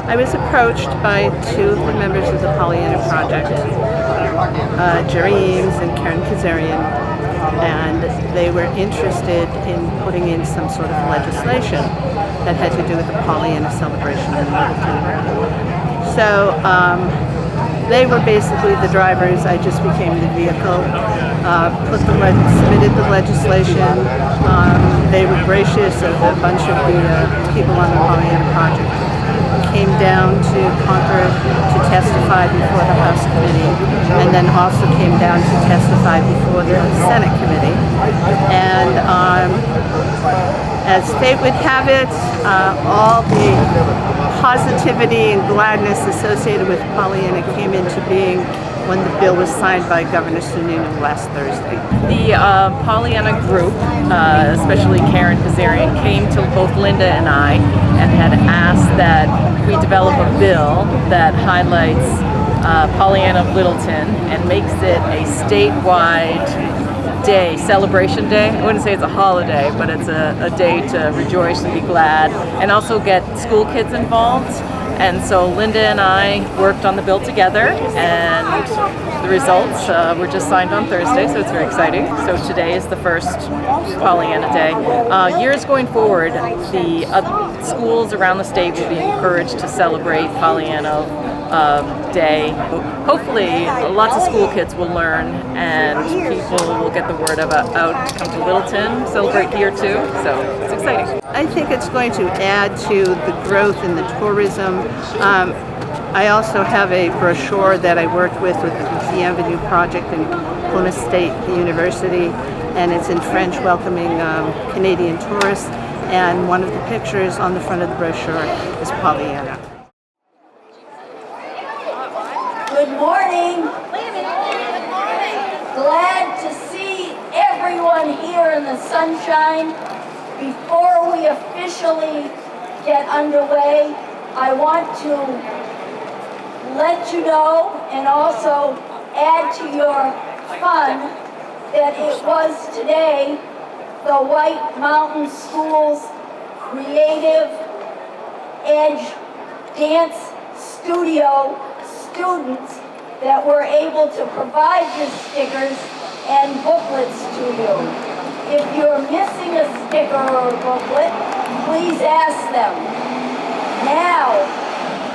I was approached by two of the members of the Pollyanna Project, Jerry Eames and Karen Kazarian, and they were interested in putting in some sort of legislation that had to do with the Pollyanna celebration in Littleton. So they were basically the drivers. I just became the vehicle. Submitted the legislation. They were gracious. A bunch of the people on the Pollyanna Project came down to Concord to testify before the House Committee, and then also came down to testify before the Senate Committee. And as fate would have it, all the positivity and gladness associated with Pollyanna came into being when the bill was signed by Governor Sununu last Thursday. The Pollyanna group, especially Karen Kazarian, came to both Linda and I and had asked that we develop a bill that highlights Pollyanna of Littleton and makes it a statewide day, celebration day. I wouldn't say it's a holiday, but it's a day to rejoice and be glad, and also get school kids involved. And so Linda and I worked on the bill together, and the results were just signed on Thursday, so it's very exciting. So today is the first Pollyanna Day. Years going forward, the schools around the state will be encouraged to celebrate Pollyanna Day. Hopefully, lots of school kids will learn, and people will get the word out to come to Littleton, celebrate here too. So it's exciting. I think it's going to add to the growth in the tourism. I also have a brochure that I worked with the Avenue Project in Plymouth State University, and it's in French, welcoming Canadian tourists. And one of the pictures on the front of the brochure is Pollyanna. Good morning. Glad to see everyone here in the sunshine. Before we officially get underway, I want to let you know and also add to your fun that it was today the White Mountain School's Creative Edge Dance Studio students that were able to provide the stickers and booklets to you. If you're missing a sticker or a booklet, please ask them. Now,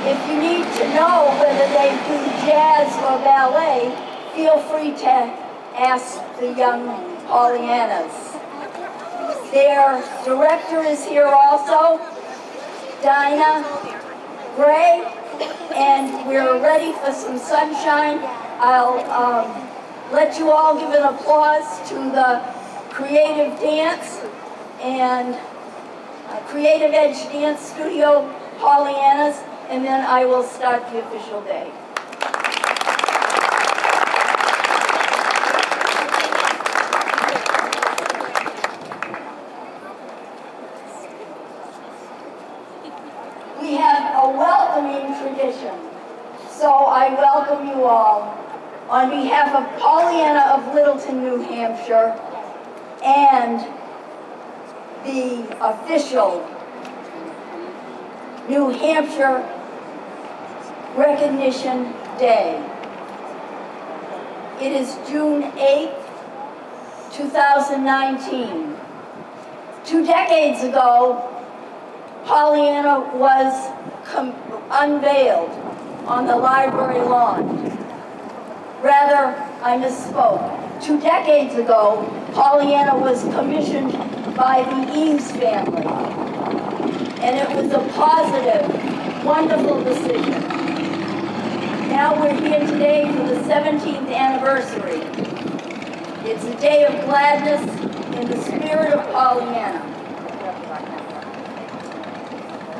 if you need to know whether they do jazz or ballet, feel free to ask the young Pollyannas. Their director is here also, Dinah Gray, and we're ready for some sunshine. I'll let you all give an applause to the Creative Dance and Creative Edge Dance Studio Pollyannas, and then I will start the official day. We have a welcoming tradition, so I welcome you all. On behalf of Pollyanna of Littleton, New Hampshire, and the official New Hampshire Recognition Day. It is June 8th, 2019. 2 decades ago, Pollyanna was unveiled on the library lawn. Rather, I misspoke. 2 decades ago, Pollyanna was commissioned by the Eames family. And it was a positive, wonderful decision. Now we're here today for the 17th anniversary. It's a day of gladness in the spirit of Pollyanna.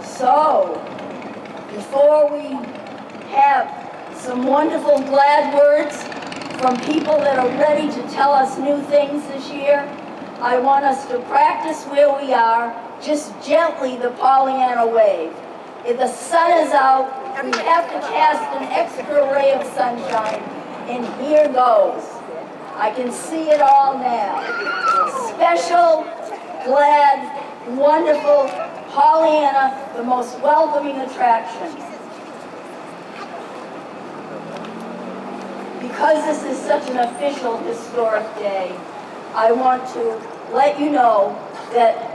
So, before we have some wonderful glad words from people that are ready to tell us new things this year, I want us to practice where we are, just gently the Pollyanna wave. If the sun is out, we have to cast an extra ray of sunshine, and here goes. I can see it all now. Special, glad, wonderful Pollyanna, the most welcoming attraction. Because this is such an official, historic day, I want to let you know that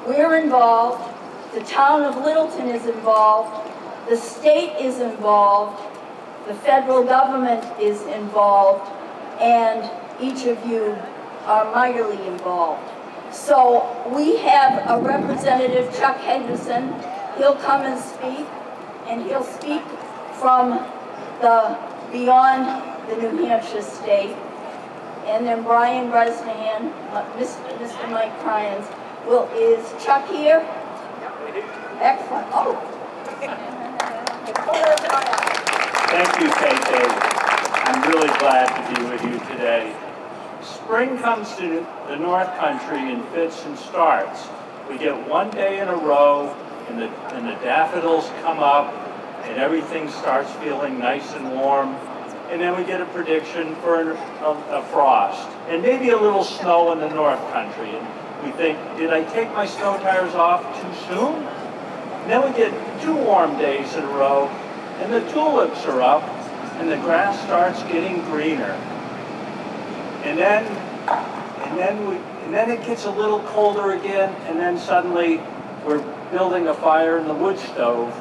we're involved, the town of Littleton is involved, the state is involved, the federal government is involved, and each of you are mightily involved. So we have a representative, Chuck Henderson. He'll come and speak, and he'll speak from the beyond the New Hampshire state. And then Brian Bresnahan, Mr. Mike Cryans, is Chuck here? Excellent. Oh. Thank you, KK. I'm really glad to be with you today. Spring comes to the North Country in fits and starts. We get one day in a row, and the daffodils come up, and everything starts feeling nice and warm. And then we get a prediction for a frost, and maybe a little snow in the North Country. And we think, did I take my snow tires off too soon? And then we get 2 warm days in a row, and the tulips are up, and the grass starts getting greener. And then it gets a little colder again, and then suddenly we're building a fire in the wood stove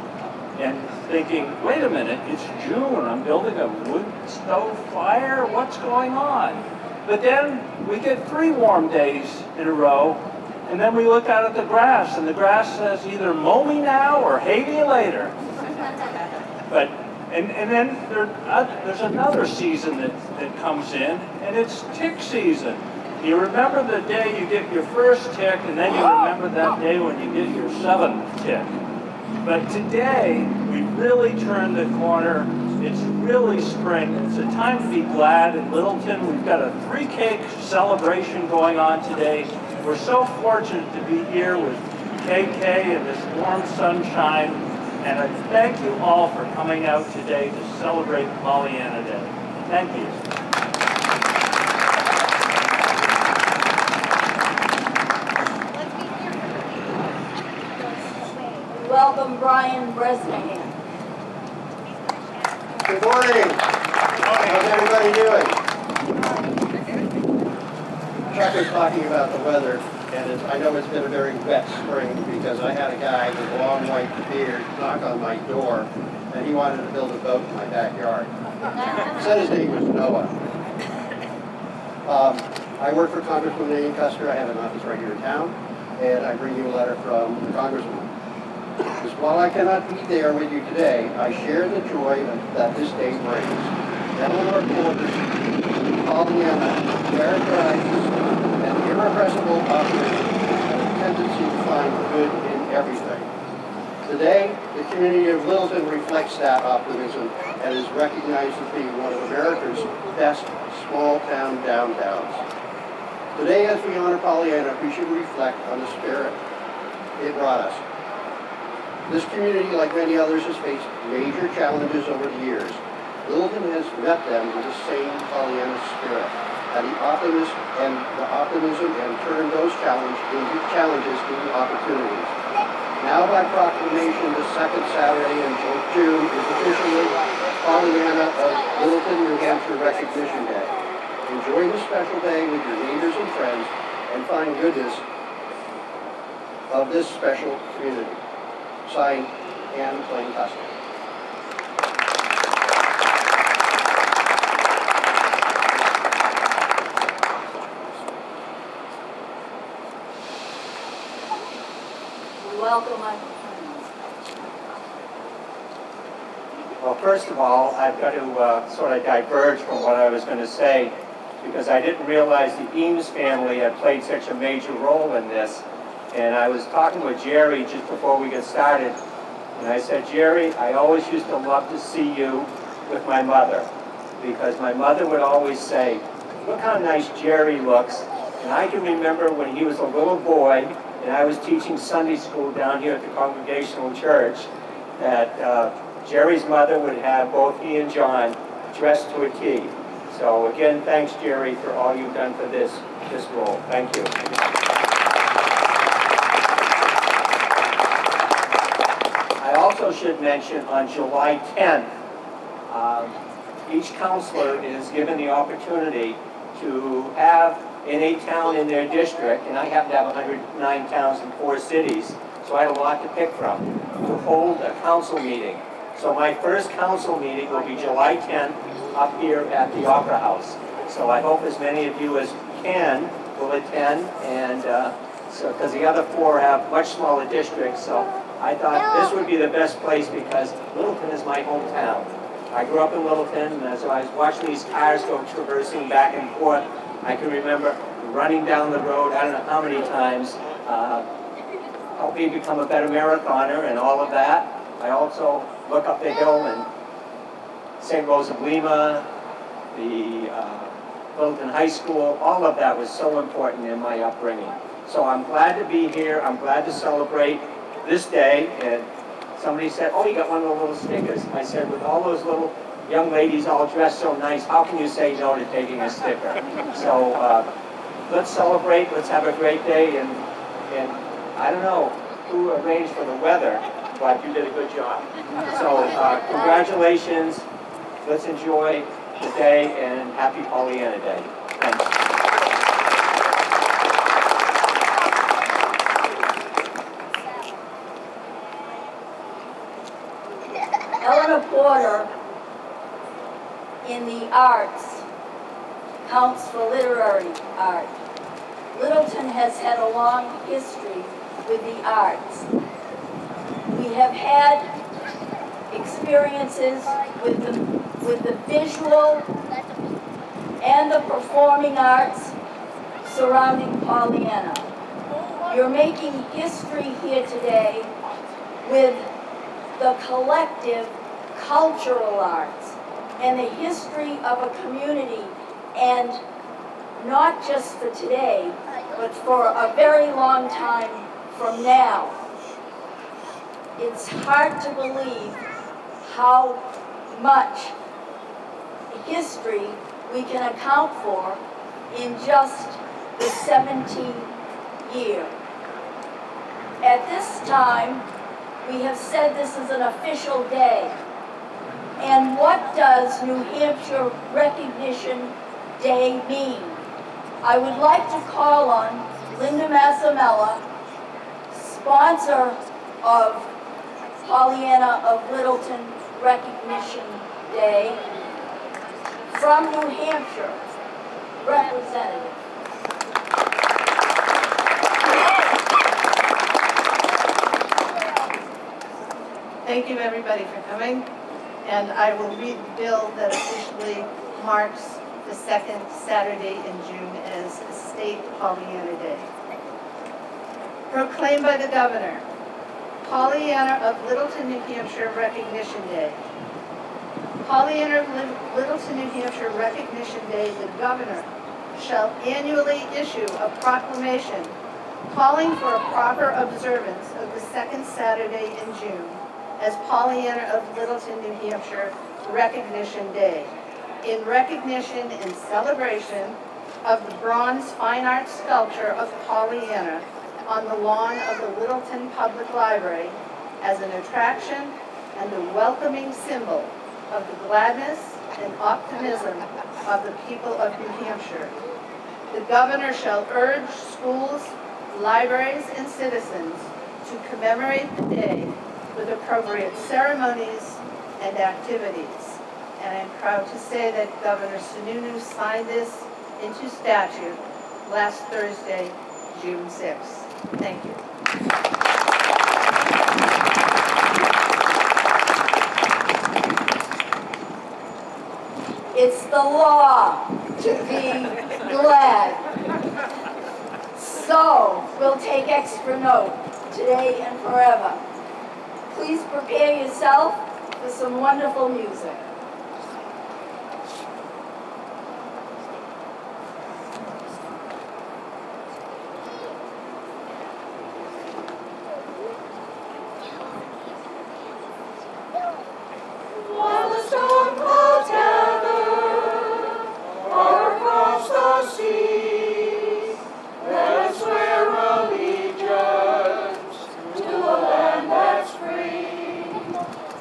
and thinking, wait a minute, it's June, I'm building a wood stove fire? What's going on? But then we get 3 warm days in a row, and then we look out at the grass, and the grass says either mow me now or hay me later. And then there's another season that comes in, and it's tick season. You remember the day you get your first tick, and then you remember that day when you get your 7th tick. But today, we really turned the corner. It's really spring. It's a time to be glad in Littleton. We've got a 3-cake celebration going on today. We're so fortunate to be here with KK and this warm sunshine. And I thank you all for coming out today to celebrate Pollyanna Day. Thank you. Welcome, Brian Bresnahan. Good morning. How's everybody doing? Chuck was talking about the weather, and I know it's been a very wet spring because I had a guy with a long white beard knock on my door, and he wanted to build a boat in my backyard. He said his name was Noah. I work for Congressman Ian Custer. I have an office right here in town, and I bring you a letter from the Congressman. Because while I cannot be there with you today, I share the joy that this day brings. Eleanor Porter's Pollyanna characterizes an irrepressible optimism and a tendency to find good in everything. Today, the community of Littleton reflects that optimism and is recognized as being one of America's best small-town downtowns. Today, as we honor Pollyanna, we should reflect on the spirit it brought us. This community, like many others, has faced major challenges over the years. Littleton has met them with the same Pollyanna spirit. and the optimism and turn those challenges into opportunities. Now by proclamation, the second Saturday in June is officially Pollyanna of Littleton, New Hampshire Recognition Day. Enjoy this special day with your neighbors and friends and find goodness of this special community. Signed, Anne McLean Custer. Welcome, Well, first of all, I've got to sort of diverge from what I was going to say, because I didn't realize the Eames family had played such a major role in this. And I was talking with Jerry just before we got started, and I said, Jerry, I always used to love to see you with my mother, because my mother would always say, look how nice Jerry looks. And I can remember when he was a little boy, and I was teaching Sunday school down here at the Congregational Church, that Jerry's mother would have both he and John dressed to a T. So again, thanks, Jerry, for all you've done for this role. Thank you. I also should mention on July 10th, each counselor is given the opportunity to have in a town in their district, and I happen to have 109 towns in 4 cities, so I had a lot to pick from, to hold a council meeting. So my first council meeting will be July 10th up here at the Opera House. So I hope as many of you as can will attend, and so because the other 4 have much smaller districts, so I thought this would be the best place because Littleton is my hometown. I grew up in Littleton, and as I was watching these cars go traversing back and forth, I can remember running down the road, I don't know how many times, helped me become a better marathoner and all of that. I also look up the hill and St. Rose of Lima, the Littleton High School, all of that was so important in my upbringing. So I'm glad to be here, I'm glad to celebrate this day, and somebody said, oh, you got one of the little stickers. I said, with all those little young ladies all dressed so nice, how can you say no to taking a sticker? So let's celebrate, let's have a great day, and I don't know who arranged for the weather, but you did a good job. So congratulations, let's enjoy the day, and happy Pollyanna Day. Thanks. Eleanor Porter in the arts counts for literary art. Littleton has had a long history with the arts. We have had experiences with the visual and the performing arts surrounding Pollyanna. You're making history here today with the collective cultural arts and the history of a community, and not just for today, but for a very long time from now. It's hard to believe how much history we can account for in just the 17th year. At this time, we have said this is an official day. And what does New Hampshire Recognition Day mean? I would like to call on Linda Massamella, sponsor of Pollyanna of Littleton Recognition Day, from New Hampshire, representative. Thank you, everybody, for coming. And I will read the bill that officially marks the second Saturday in June as State Pollyanna Day. Proclaimed by the Governor, Pollyanna of Littleton, New Hampshire Recognition Day. Pollyanna of Littleton, New Hampshire Recognition Day, the Governor shall annually issue a proclamation calling for a proper observance of the second Saturday in June as Pollyanna of Littleton, New Hampshire Recognition Day, in recognition and celebration of the bronze fine art sculpture of Pollyanna on the lawn of the Littleton Public Library as an attraction and a welcoming symbol of the gladness and optimism of the people of New Hampshire. The governor shall urge schools, libraries, and citizens to commemorate the day with appropriate ceremonies and activities. And I'm proud to say that Governor Sununu signed this into statute last Thursday, June 6th. Thank you. It's the law to be glad. So, we'll take extra note today and forever. Please prepare yourself for some wonderful music. While the storm clouds gather far across the seas, let us swear allegiance to a land that's free.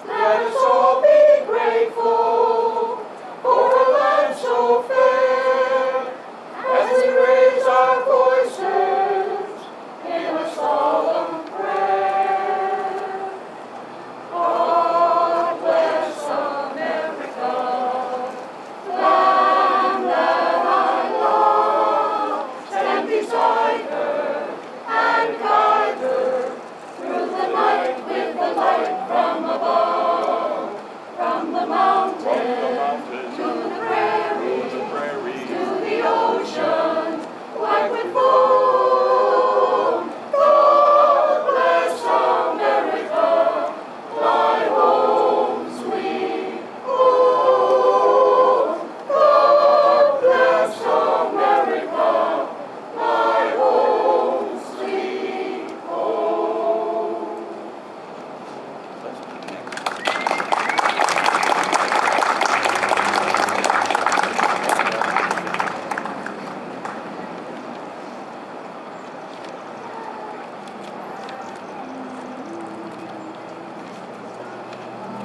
Let us all be grateful for a land so fair, as we raise our voices in a solemn prayer. God bless America, land that I love. Stand beside her and guide her through the night with the light from above. From the mountain to the prairie, to the ocean, white with foam. God bless America, my home sweet home. God bless America, my home sweet home.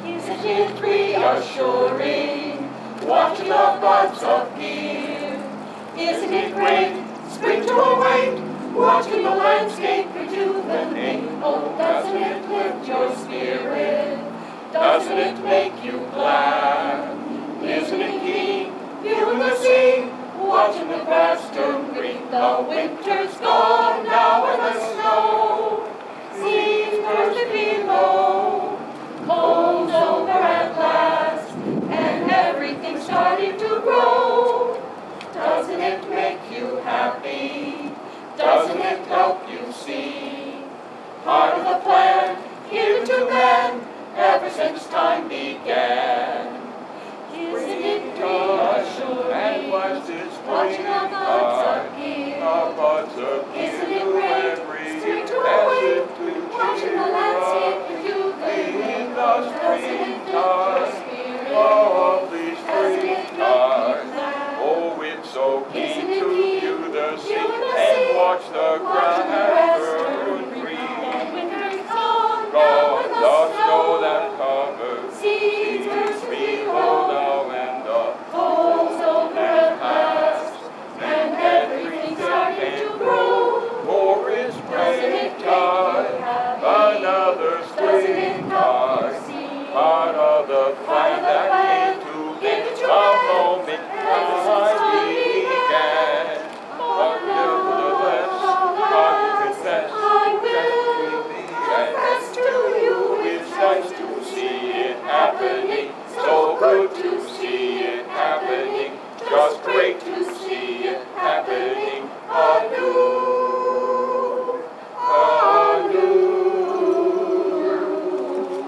Isn't it reassuring watching the buds appear? Isn't it great, spring to await, watching the landscape rejuvenate? Oh, doesn't it lift your spirit? Doesn't it make you glad? Isn't it keen, viewing the scene, watching the grass turn green? The winter's gone now and the snow seems bursting below. Cold's over at last, and everything's starting to grow. Doesn't it make you happy? Doesn't it help you see part of the plan given to man ever since time began? Isn't it reassuring And was this watching the buds appear? Isn't it great, spring to awake, watching the landscape rejuvenate? Doesn't it lift your spirit? lovely Doesn't it make you springtime. glad? Oh, it's so keen Isn't it to keen, view the scene viewing the and scene, watch the watching the grass grass turn turn green. Winter's gone now Gone, and the the snow snow that covers seems bursting below below. now, and the Cold's over at last, and everything's starting to grow. more is Doesn't it make you springtime. happy? Another Doesn't it help you springtime. see Part of the plan that came to given to the man moment ever since time began. But nevertheless, I confess I that will we began. confess to you It's nice to see it happening, so good to see it happening, just great to see it happening anew, anew,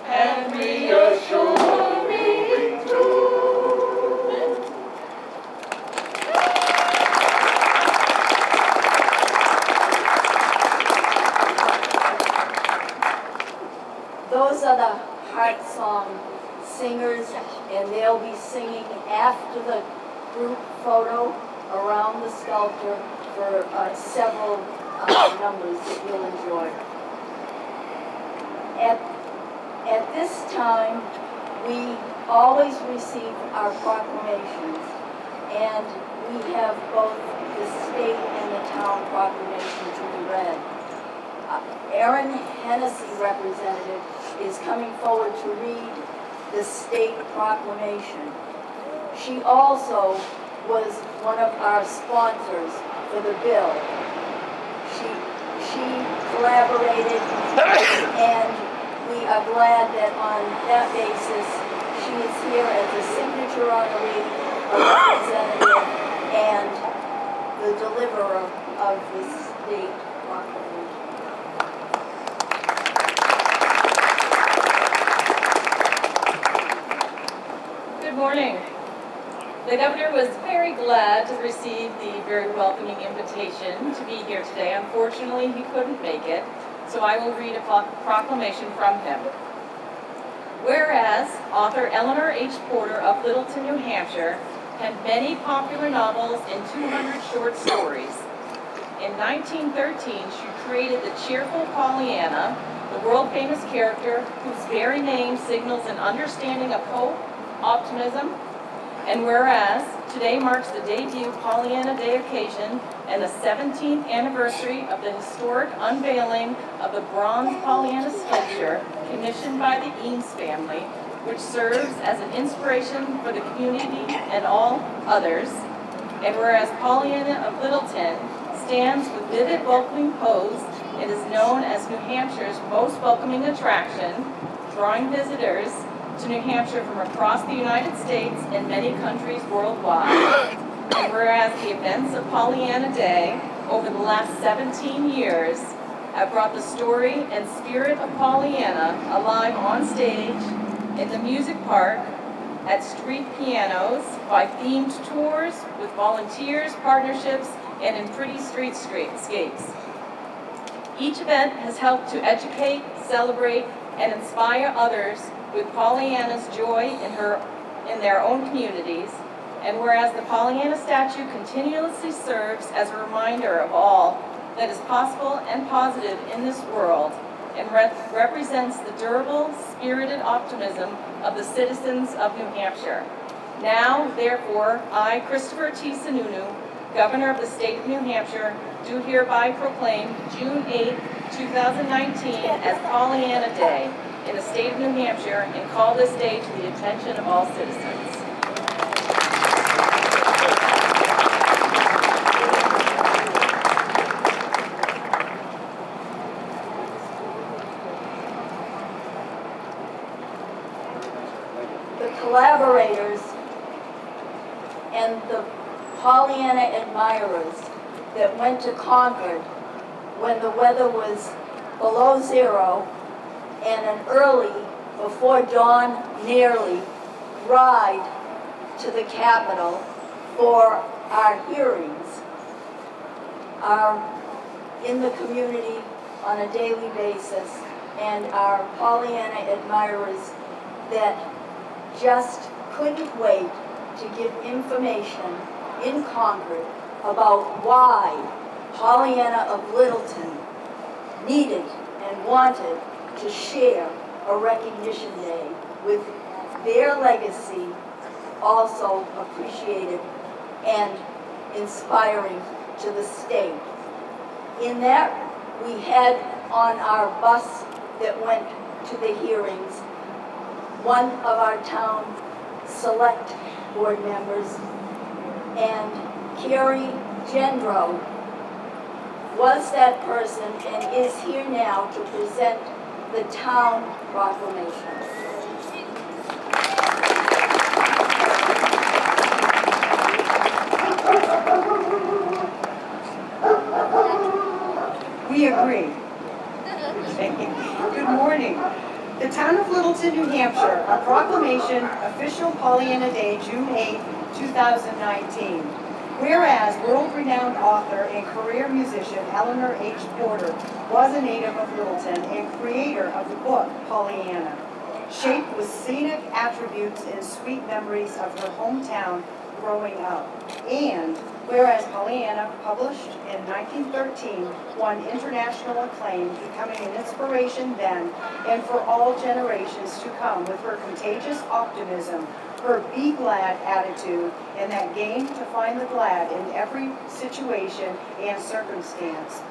and reassuring too. Those are the heart song singers, and they'll be singing after the group photo around the sculpture for several numbers that you'll enjoy. At this time, we always receive our proclamations, and we have both the state and the town proclamation to be read. Erin Hennessy, representative, is coming forward to read the state proclamation. She also was one of our sponsors for the bill. She collaborated, and we are glad that on that basis she is here as a signature honoree, a representative, and the deliverer of the state proclamation. Good morning. The governor was very glad to receive the very welcoming invitation to be here today. Unfortunately, he couldn't make it, so I will read a proclamation from him. Whereas author Eleanor H. Porter of Littleton, New Hampshire, penned many popular novels and 200 short stories. In 1913, she created the cheerful Pollyanna, the world-famous character whose very name signals an understanding of hope, optimism, and whereas today marks the debut Pollyanna Day occasion and the 17th anniversary of the historic unveiling of the bronze Pollyanna sculpture commissioned by the Eames family, which serves as an inspiration for the community and all others, and whereas Pollyanna of Littleton stands with vivid welcoming pose and is known as New Hampshire's most welcoming attraction, drawing visitors to New Hampshire from across the United States and many countries worldwide. And whereas the events of Pollyanna Day over the last 17 years have brought the story and spirit of Pollyanna alive on stage, in the music park, at street pianos, by themed tours, with volunteers, partnerships, and in pretty streetscapes. Each event has helped to educate, celebrate, and inspire others with Pollyanna's joy in their own communities, and whereas the Pollyanna statue continuously serves as a reminder of all that is possible and positive in this world, and represents the durable, spirited optimism of the citizens of New Hampshire. Now, therefore, I, Christopher T. Sununu, Governor of the State of New Hampshire, do hereby proclaim June 8, 2019 as Pollyanna Day in the state of New Hampshire and call this day to the attention of all citizens. The collaborators and the Pollyanna admirers that went to Concord when the weather was below zero and an early, before dawn nearly, ride to the Capitol for our hearings are in the community on a daily basis, and our Pollyanna admirers that just couldn't wait to give information in Concord about why Pollyanna of Littleton needed and wanted to share a recognition day with their legacy also appreciated and inspiring to the state. In that, we had on our bus that went to the hearings one of our town select board members, and Carrie Gendro was that person and is here now to present the town proclamation. We agree. Good morning. The town of Littleton, New Hampshire, a proclamation, official Pollyanna Day, June 8, 2019. Whereas world-renowned author and career musician Eleanor H. Porter was a native of Littleton and creator of the book Pollyanna, shaped with scenic attributes and sweet memories of her hometown growing up. And Whereas Pollyanna, published in 1913, won international acclaim, becoming an inspiration then and for all generations to come with her contagious optimism, her be glad attitude, and that game to find the glad in every situation and circumstance.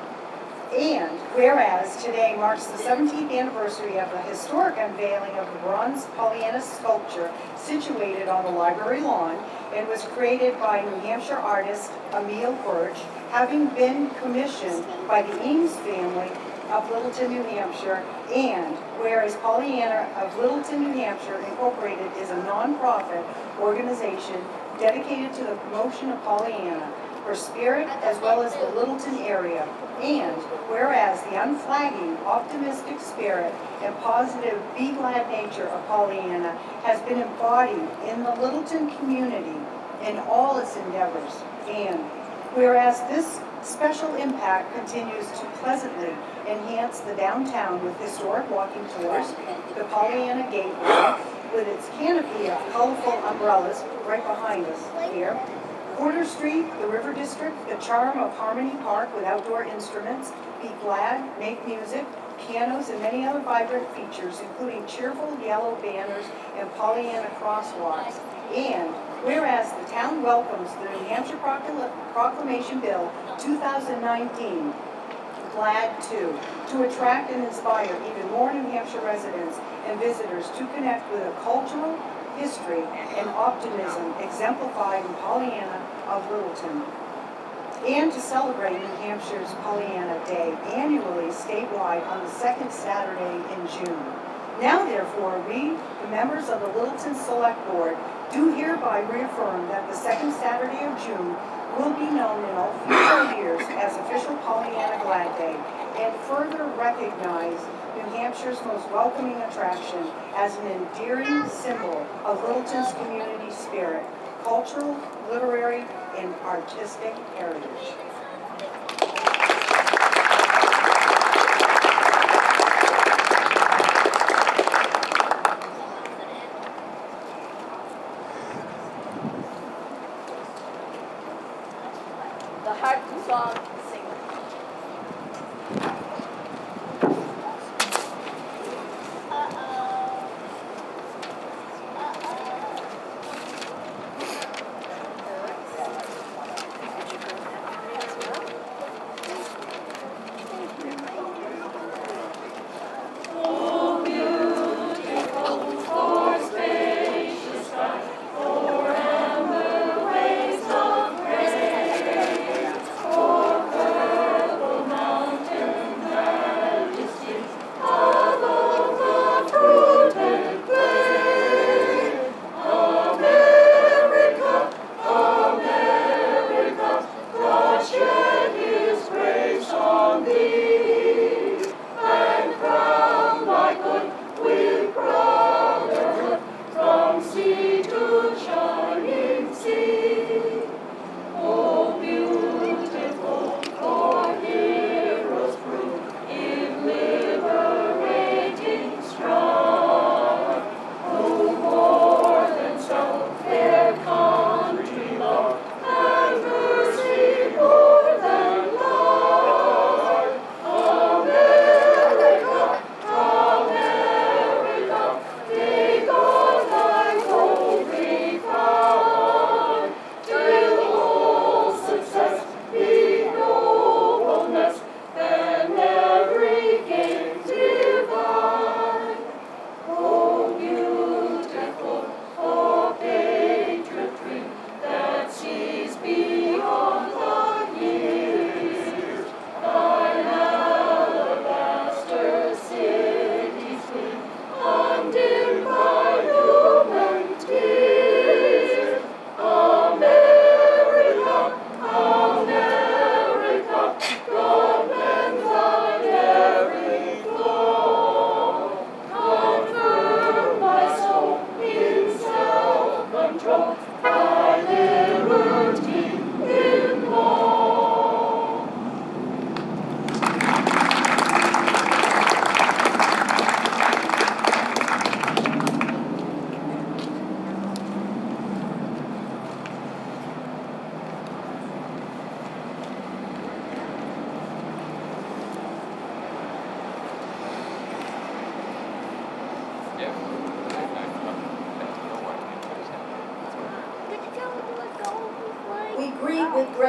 And whereas today marks the 17th anniversary of the historic unveiling of the bronze Pollyanna sculpture situated on the library lawn and was created by New Hampshire artist Emil Birch, having been commissioned by the Eames family of Littleton, New Hampshire, and whereas Pollyanna of Littleton, New Hampshire Incorporated is a nonprofit organization dedicated to the promotion of Pollyanna, her spirit, as well as the Littleton area. And whereas the unflagging, optimistic spirit and positive, be glad nature of Pollyanna has been embodied in the Littleton community in all its endeavors. And whereas this special impact continues to pleasantly enhance the downtown with historic walking tours, the Pollyanna Gateway, with its canopy of colorful umbrellas right behind us here, Porter Street, the River District, the charm of Harmony Park with outdoor instruments, be glad, make music, pianos, and many other vibrant features, including cheerful yellow banners and Pollyanna crosswalks. And whereas the town welcomes the New Hampshire Proclamation Bill 2019, glad to attract and inspire even more New Hampshire residents and visitors to connect with a cultural history and optimism exemplified in Pollyanna of Littleton, and to celebrate New Hampshire's Pollyanna Day annually statewide on the second Saturday in June. Now therefore, we, the members of the Littleton Select Board, do hereby reaffirm that the second Saturday of June will be known in all future years as official Pollyanna Glad Day, and further recognize New Hampshire's most welcoming attraction as an endearing symbol of Littleton's community spirit, cultural, literary, and artistic heritage. The Heart Song Singer.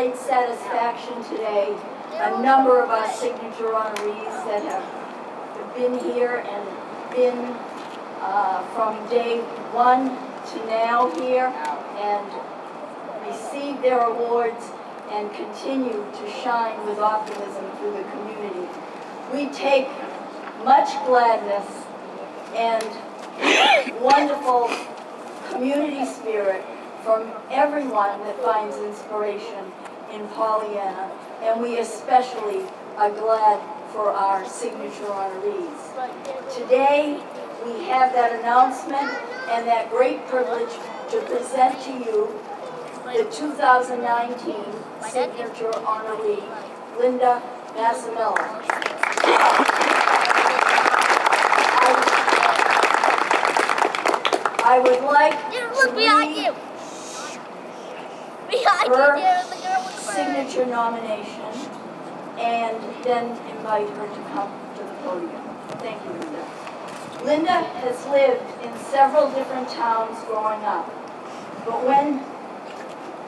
great satisfaction today a number of our signature honorees that have been here and been from day one to now here and received their awards and continue to shine with optimism through the community. We take much gladness and wonderful community spirit from everyone that finds inspiration in Pollyanna, and we especially are glad for our signature honorees. Today, we have that announcement and that great privilege to present to you the 2019 signature honoree, Linda Massimilla. I would like to read her signature nomination and then invite her to come to the podium. Thank you, Linda. Linda has lived in several different towns growing up, but when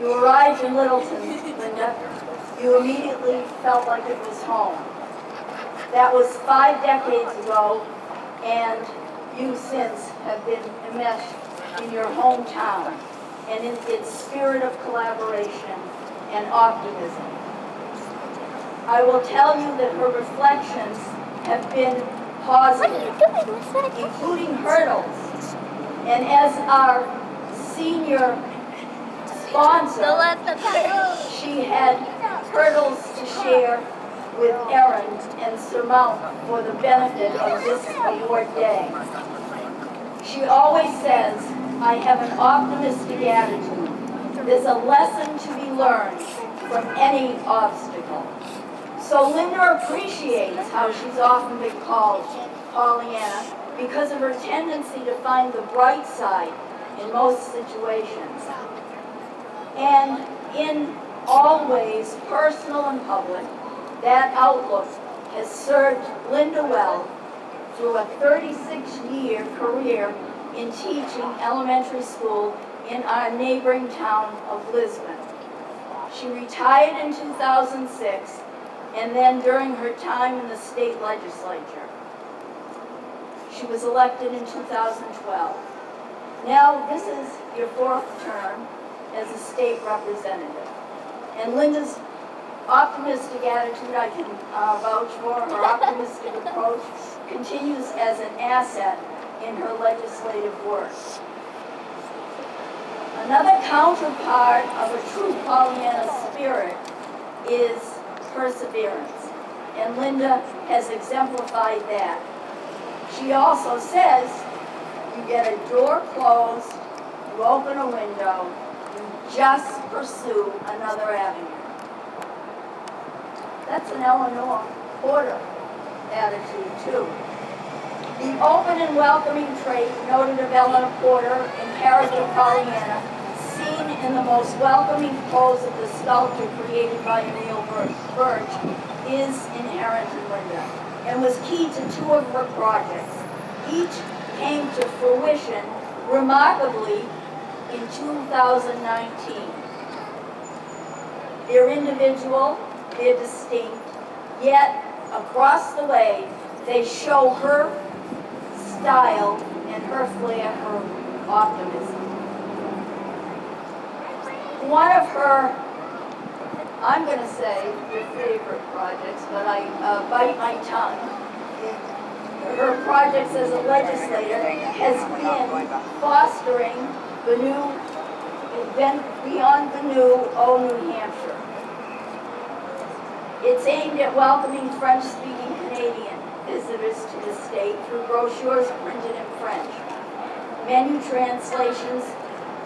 you arrived in Littleton, Linda, you immediately felt like it was home. That was 5 decades ago, and you since have been enmeshed in your hometown and in its spirit of collaboration and optimism. I will tell you that her reflections have been positive, including hurdles. And as our senior sponsor, she had hurdles to share with Erin and surmount for the benefit of this award day. She always says, I have an optimistic attitude. There's a lesson to be learned from any obstacle. So Linda appreciates how she's often been called Pollyanna because of her tendency to find the bright side in most situations. And in all ways, personal and public, that outlook has served Linda well through a 36-year career in teaching elementary school in our neighboring town of Lisbon. She retired in 2006 and then during her time in the state legislature. She was elected in 2012. Now this is your 4th term as a state representative. And Linda's optimistic attitude, I can vouch for, her optimistic approach continues as an asset in her legislative work. Another counterpart of a true Pollyanna spirit is perseverance, and Linda has exemplified that. She also says, you get a door closed, you open a window, you just pursue another avenue. That's an Eleanor Porter attitude, too. The open and welcoming trait noted of Eleanor Porter inherited in Pollyanna, seen in the most welcoming pose of the sculpture created by Emil Birch, is inherent in Linda, and was key to 2 of her projects. Each came to fruition remarkably in 2019. They're individual, they're distinct, yet across the way, they show her style and her flair for optimism. One of her, I'm going to say, your favorite projects, but I bite my tongue. Her projects as a legislator has been fostering the new event Beyond the New, New Hampshire. It's aimed at welcoming French-speaking Canadian visitors to the state through brochures printed in French, menu translations,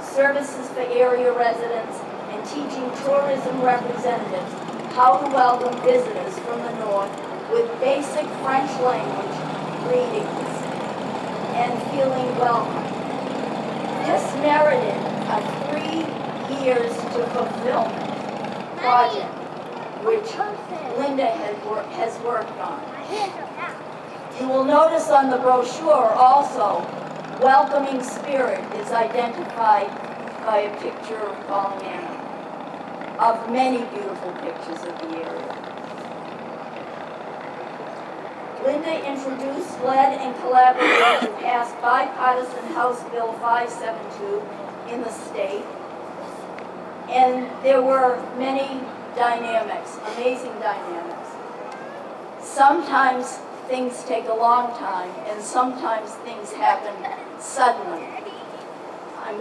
services for area residents, and teaching tourism representatives how to welcome visitors from the north with basic French language greetings and feeling welcome. This merited a 3 years to fulfillment project, which Linda has worked on. You will notice on the brochure also, welcoming spirit is identified by a picture of Pollyanna. of many beautiful pictures of the area. Linda introduced, led, and collaborated to pass bipartisan House Bill 572 in the state. And there were many dynamics, amazing dynamics. Sometimes things take a long time, and sometimes things happen suddenly. I'm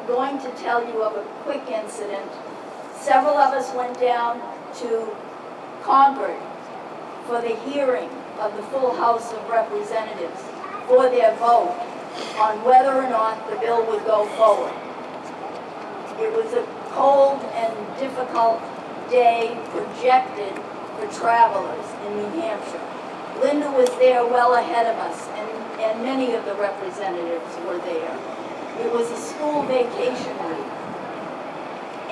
going to tell you of a quick incident. Several of us went down to Concord for the hearing of the full House of Representatives for their vote on whether or not the bill would go forward. It was a cold and difficult day projected for travelers in New Hampshire. Linda was there well ahead of us, and many of the representatives were there. It was a school vacation week.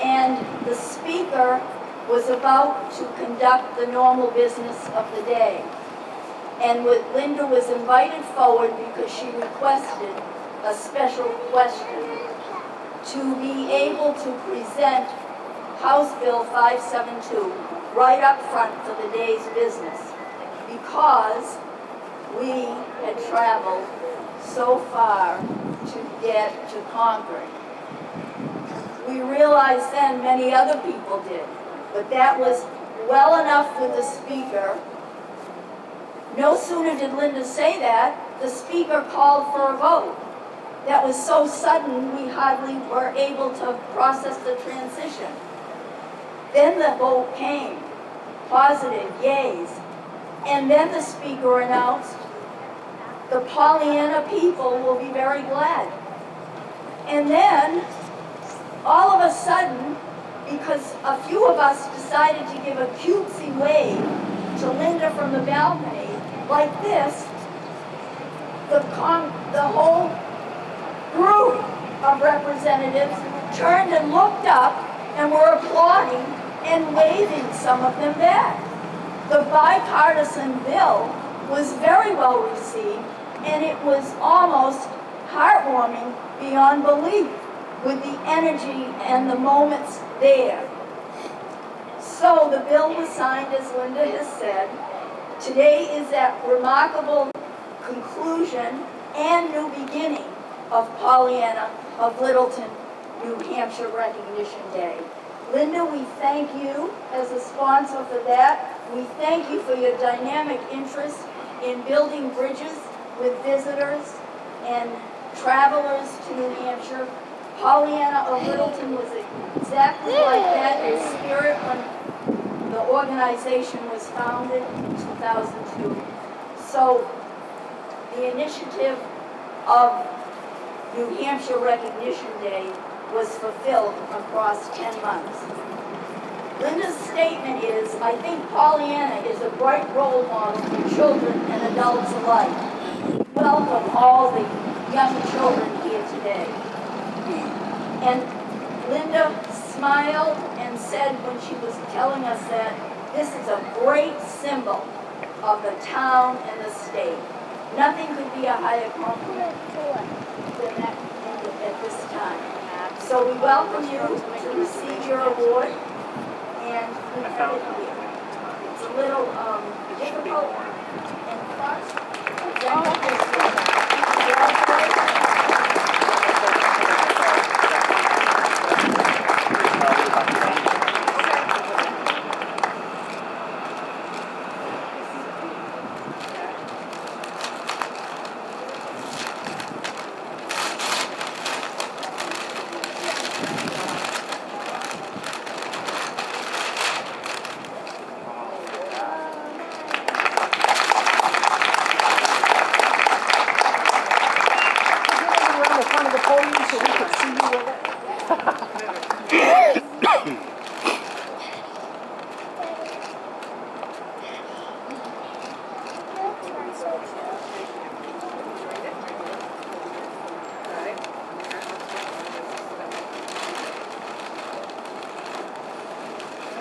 And the speaker was about to conduct the normal business of the day. And Linda was invited forward because she requested a special question to be able to present House Bill 572 right up front for the day's business, because we had traveled so far to get to Concord. We realized then many other people did, but that was well enough with the speaker. No sooner did Linda say that, the speaker called for a vote. That was so sudden, we hardly were able to process the transition. Then the vote came, positive, yeas. And then the speaker announced, the Pollyanna people will be very glad. And then, all of a sudden, because a few of us decided to give a cutesy wave to Linda from the balcony, like this, the whole group of representatives turned and looked up and were applauding and waving some of them back. The bipartisan bill was very well received, and it was almost heartwarming beyond belief with the energy and the moments there. So the bill was signed, as Linda has said. Today is that remarkable conclusion and new beginning of Pollyanna of Littleton, New Hampshire Recognition Day. Linda, we thank you as a sponsor for that. We thank you for your dynamic interest in building bridges with visitors and travelers to New Hampshire. Pollyanna of Littleton was exactly like that in spirit when the organization was founded in 2002. So the initiative of New Hampshire Recognition Day was fulfilled across 10 months. Linda's statement is, I think Pollyanna is a bright role model for children and adults alike. Welcome all the young children here today. And Linda smiled and said when she was telling us that this is a great symbol of the town and the state. Nothing could be a higher compliment than that at this time. So we welcome you to receive your award, and we have it here. It's a little difficult and fun.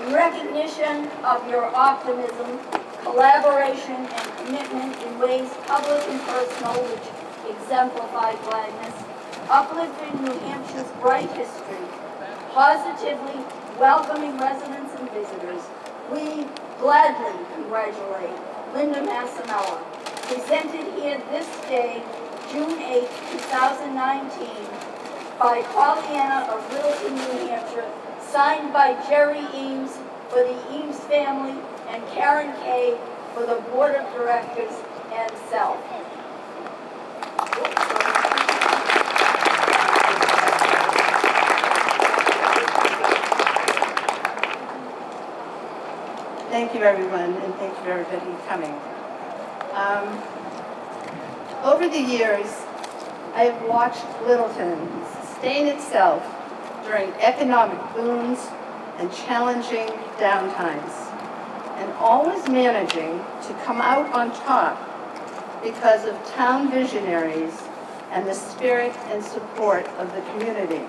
In recognition of your optimism, collaboration, and commitment in ways public and personal which exemplify gladness, uplifting New Hampshire's bright history, positively welcoming residents and visitors, we gladly congratulate Linda Massimella, presented here this day, June 8, 2019, by Pollyanna of Littleton, New Hampshire, signed by Jerry Eames for the Eames family and Karen Kay for the Board of Directors and self. Thank you, everyone, and thank you, everybody, coming. Over the years, I have watched Littleton sustain itself during economic booms and challenging downtimes, and always managing to come out on top because of town visionaries and the spirit and support of the community.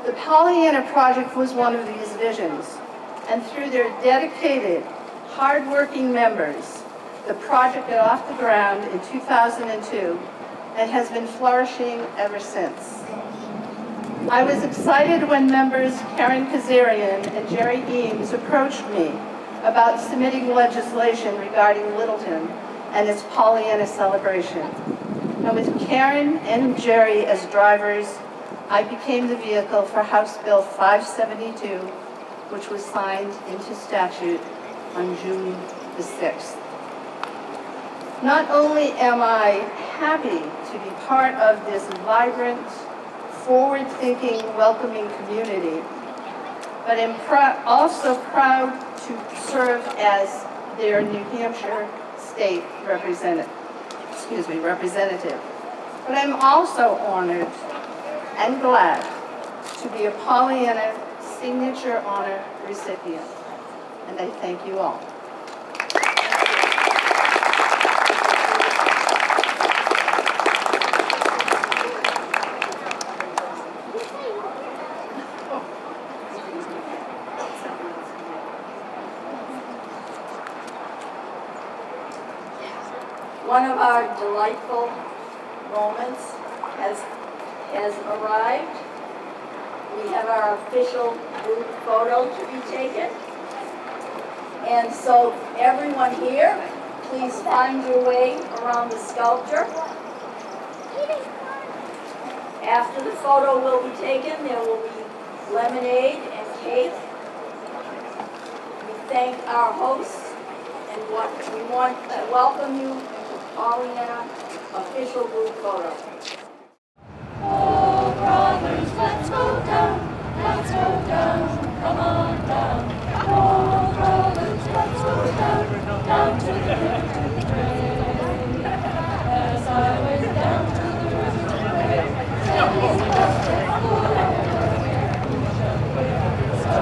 The Pollyanna Project was one of these visions, and through their dedicated, hard-working members, the project got off the ground in 2002 and has been flourishing ever since. I was excited when members Karen Kazarian and Jerry Eames approached me about submitting legislation regarding Littleton and its Pollyanna celebration. And with Karen and Jerry as drivers, I became the vehicle for House Bill 572, which was signed into statute on June the 6th. Not only am I happy to be part of this vibrant, forward-thinking, welcoming community, but am also proud to serve as their New Hampshire State representative. But I'm also honored and glad to be a Pollyanna Signature Honor recipient, and I thank you all. One of our delightful moments has arrived. We have our official group photo to be taken. And so everyone here, please find your way around the sculpture. After the photo will be taken, there will be lemonade and cake. We thank our hosts and we want to welcome you to Pollyanna official group photo. Oh, brothers, let's go down, come on down. Oh, brothers, let's go down to the river to pray. As I went down to the river to pray, standing up there for who shall wear starry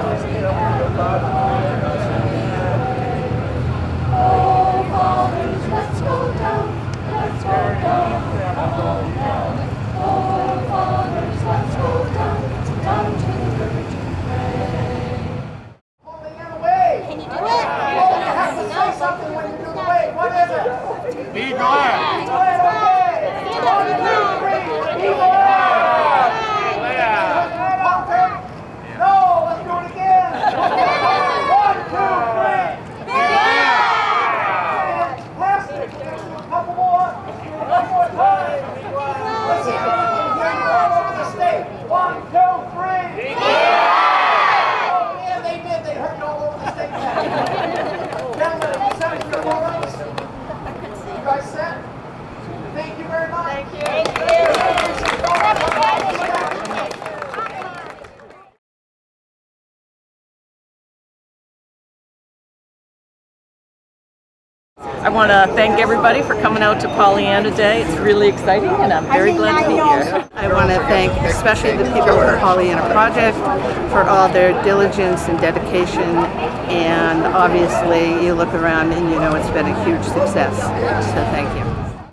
Oh, fathers, let's go down, come on down. Oh, fathers, let's go down to the river to pray. Pollyanna Way! Can you do it? Oh, you have to say something when you do the way. What is it? Be glad. Be glad, okay. 1, 2, 3. Be glad. Okay. No, let's do it again. 1, 2, 3. Be glad. Fantastic. A couple more. One more time. Let's see if we can hear you all over the state. 1, 2, 3. Be glad. Oh, yeah, they did. They heard you all over the state. Gentlemen, Senator Lawrence, you guys set? Thank you very much. Thank you. I want to thank everybody for coming out to Pollyanna Day. It's really exciting and I'm very glad to be here. I want to thank especially the people of the Pollyanna Project for all their diligence and dedication, and obviously you look around and you know it's been a huge success, so thank you.